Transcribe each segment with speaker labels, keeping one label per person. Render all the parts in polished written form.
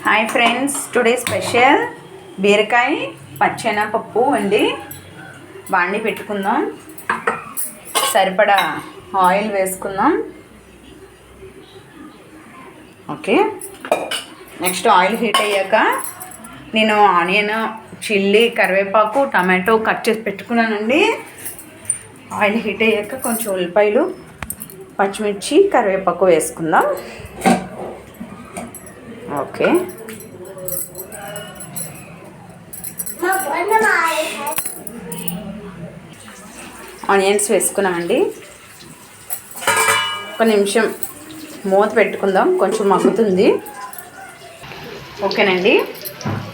Speaker 1: Hi friends, today special బీరకాయ పచ్చెనపప్పు అండి. బాండి పెట్టుకుందాం, సరిపడా ఆయిల్ వేసుకుందాం. ఓకే, నెక్స్ట్ ఆయిల్ హీట్ అయ్యాక నేను ఆనియన్, చిల్లీ, కరివేపాకు, టమాటో కట్ చేసి పెట్టుకున్నానండి. ఆయిల్ హీట్ అయ్యాక కొంచెం ఉల్లిపాయలు, పచ్చిమిర్చి, కరివేపాకు వేసుకుందాం. ఓకే, ఆనియన్స్ వేసుకున్నామండి. ఒక నిమిషం మూత పెట్టుకుందాం, కొంచెం మగ్గుతుంది. ఓకేనండి,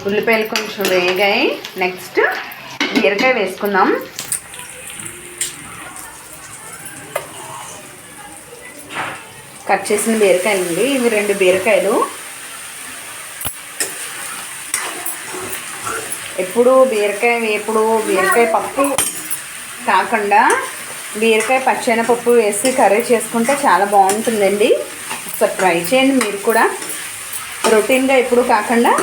Speaker 1: ఉల్లిపాయలు కొంచెం వేగాయి. నెక్స్ట్ బీరకాయ వేసుకుందాం. కట్ చేసిన బీరకాయలు అండి, ఇవి 2 బీరకాయలు. ఎప్పుడు బీరకాయ వేపుడు, బీరకాయ పప్పు కాకుండా బీరకాయ పచ్చెనపప్పు వేసి కర్రీ చేసుకుంటే చాలా బాగుంటుందండి. ఒకసారి ట్రై చేయండి మీరు కూడా, రొటీన్గా ఎప్పుడు కాకుండా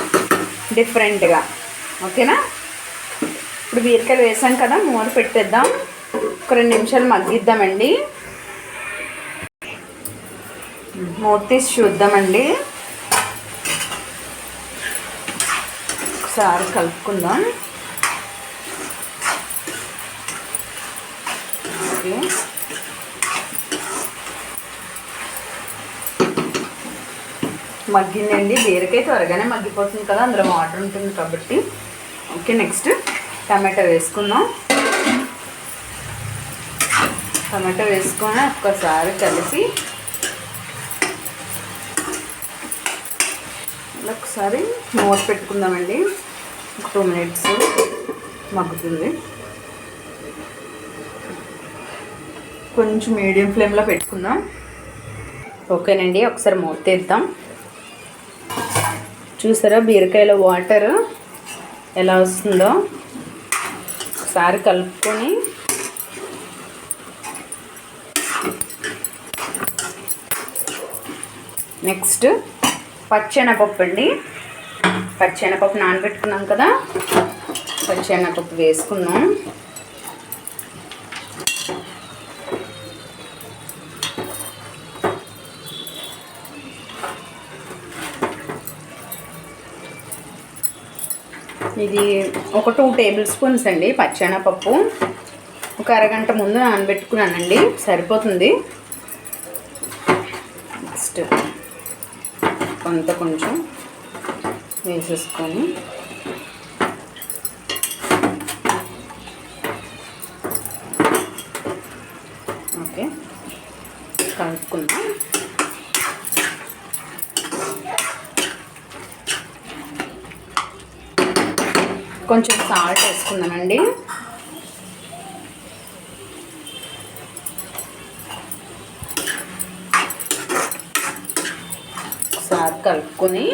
Speaker 1: డిఫరెంట్గా. ఓకేనా, ఇప్పుడు బీరకాయలు వేసాం కదా, మూత పెట్టేద్దాం. ఒక 2 నిమిషాలు మగ్గిద్దామండి. మూత తీసి చూద్దామండి. ఒకసారి కలుపుకుందాం. ఓకే, మగ్గిందండి. బీరకాయ త్వరగానే మగ్గిపోతుంది కదా, అందులో వాటర్ ఉంటుంది కాబట్టి. ఓకే, నెక్స్ట్ టమాటో వేసుకుందాం. టమాటో వేసుకొని ఒక్కసారి కలిపి ఒకసారి మూత పెట్టుకుందామండి. ఒక 2 మినిట్స్ మగ్గుతుంది. కొంచెం మీడియం ఫ్లేమ్లో పెట్టుకుందాం. ఓకేనండి, ఒకసారి మూత తీద్దాం. చూసారా బీరకాయలో వాటర్ ఎలా వస్తుందో? ఒకసారి కలుపుకొని నెక్స్ట్ పచ్చెనపప్పు అండి. పచ్చెనపప్పు నానబెట్టుకున్నాం కదా, పచ్చెనపప్పు వేసుకున్నాం. ఇది ఒక 2 టేబుల్ స్పూన్స్ అండి పచ్చెనపప్పు. ఒక అరగంట ముందు నానబెట్టుకున్నానండి, సరిపోతుంది. నెక్స్ట్ కొంచెం వేసేసుకొని ఓకే కలుపుకుందాం. కొంచెం సాల్ట్ వేసుకుందామండి. ఒకసారి కలుపుకొని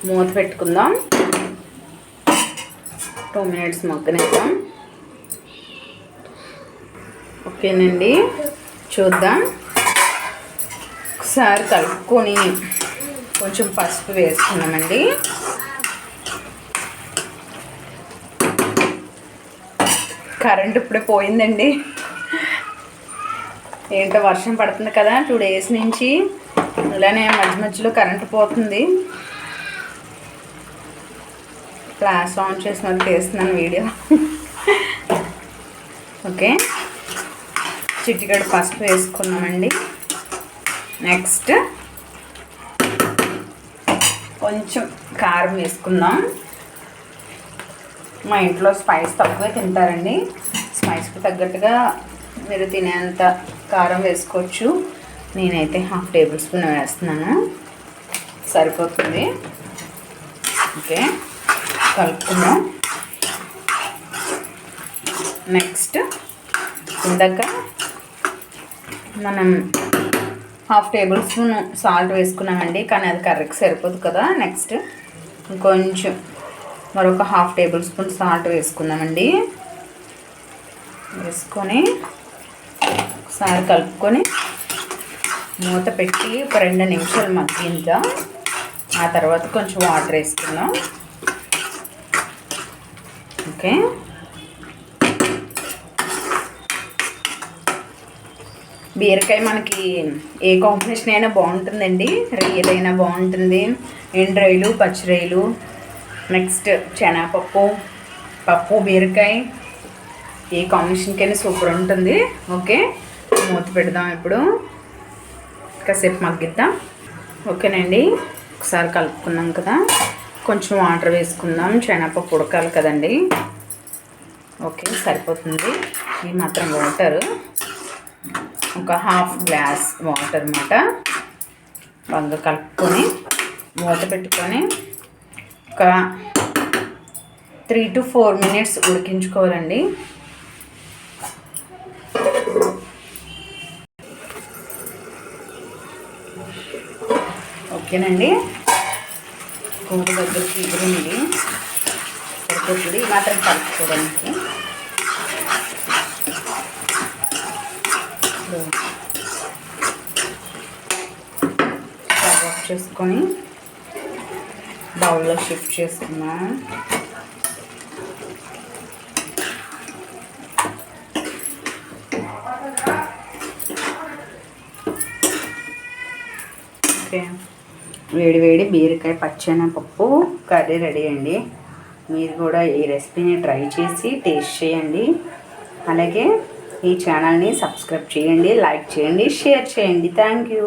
Speaker 1: మూత పెట్టుకుందాం. 2 మినిట్స్ మగ్గనిద్దాం. ఓకేనండి, చూద్దాం. ఒకసారి కలుపుకొని కొంచెం పసుపు వేసుకున్నామండి. కరెంట్ ఇప్పుడే పోయిందండి. ఏంటో వర్షం పడుతుంది కదా 2 డేస్ నుంచి, అలానే మధ్యలో కరెంట్ పోతుంది. ఫ్లాష్ ఆన్ చేసి మరి తీస్తున్నాను వీడియో. ఓకే, చిటికెడు పసుపు వేసుకున్నామండి. నెక్స్ట్ కొంచెం కారం వేసుకుందాం. మా ఇంట్లో స్పైస్ తక్కువే తింటారండి. స్పైస్కి తగ్గట్టుగా మీరు తినేంత కారం వేసుకోవచ్చు. నేనైతే 1/2 టేబుల్ స్పూన్ వేస్తున్నాను, సరిపోతుంది. ఓకే, కలుపుకుందాం. నెక్స్ట్ ఇందాక మనం 1/2 టేబుల్ స్పూన్ సాల్ట్ వేసుకున్నామండి, కానీ అది కర్రీకి సరిపోదు కదా. నెక్స్ట్ ఇంకొంచెం మరొక 1/2 టేబుల్ స్పూన్ సాల్ట్ వేసుకుందామండి. వేసుకొని ఒకసారి కలుపుకొని మూత పెట్టి ఒక 2 నిమిషాలు మగ్గిందా ఆ తర్వాత కొంచెం వాటర్ వేసుకుందాం. ఓకే, బీరకాయ మనకి ఏ కాంబినేషన్ అయినా బాగుంటుందండి. రొయ్యలైనా బాగుంటుంది, ఎండు రొయ్యలు, పచ్చి రొయ్యలు, నెక్స్ట్ శనగపప్పు, పప్పు, బీరకాయ ఏ కాంబినేషన్కైనా సూపర్ ఉంటుంది. ఓకే, మూత పెడదాం. ఇప్పుడు కాసేపు మగ్గిద్దాం. ఓకేనండి, ఒకసారి కలుపుకున్నాం కదా, కొంచెం వాటర్ వేసుకుందాం. శనగపప్పు ఉడకాలి కదండి. ఓకే, సరిపోతుంది ఈ మాత్రం వాటరు, ఒక హాఫ్ గ్లాస్ వాటర్ అన్నమాట. బాగా కలుపుకొని మూత పెట్టుకొని ఒక 3 to 4 minutes ఉడికించుకోవాలండి. ఓకేనండి, కూర దగ్గరికి ఎదురుంది, సరిపోతుంది ఈ మాత్రం కలుపుకోవడానికి. స్టవ్ ఆఫ్ చేసుకొని బౌల్లో షిఫ్ట్ చేసుకున్నాం. ఓకే, వేడి వేడి బీరకాయ పచ్చెనపప్పు కర్రీ రెడీ అండి. మీరు కూడా ఈ రెసిపీని ట్రై చేసి టేస్ట్ చేయండి. అలాగే ఈ ఛానల్ని సబ్స్క్రైబ్ చేయండి, లైక్ చేయండి, షేర్ చేయండి. Thank you.